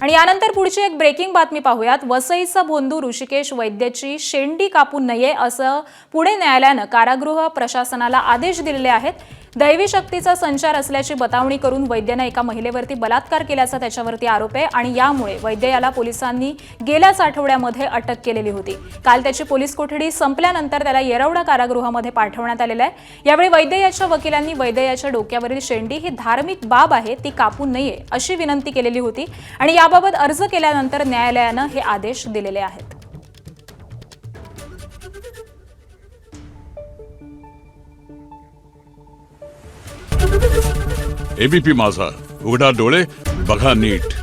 आणि यानंतर पुढची एक ब्रेकिंग बातमी पाहूयात। वसईचा भोंदू ऋषिकेश वैद्यची शेंडी कापू नये असं पुणे न्यायालयानं कारागृह प्रशासनाला आदेश दिलेले आहेत। दैवी शक्तीचा संचार असल्याची बतावणी करून वैद्यानं एका महिलेवरती बलात्कार केल्याचा त्याच्यावरती आरोप आहे आणि यामुळे वैद्य याला पोलिसांनी गेल्याच आठवड्यामध्ये अटक केलेली होती। काल त्याची पोलीस कोठडी संपल्यानंतर त्याला येरवडा कारागृहामध्ये पाठवण्यात आलेलं आहे। यावेळी वैद्य याच्या वकिलांनी वैद्य याच्या डोक्यावरील शेंडी ही धार्मिक बाब आहे, ती कापू नये अशी विनंती केलेली होती आणि याबाबत अर्ज केल्यानंतर न्यायालयानं हे आदेश दिलेले आहेत। एबीपी माझा, उघडा डोळे बघा नीट।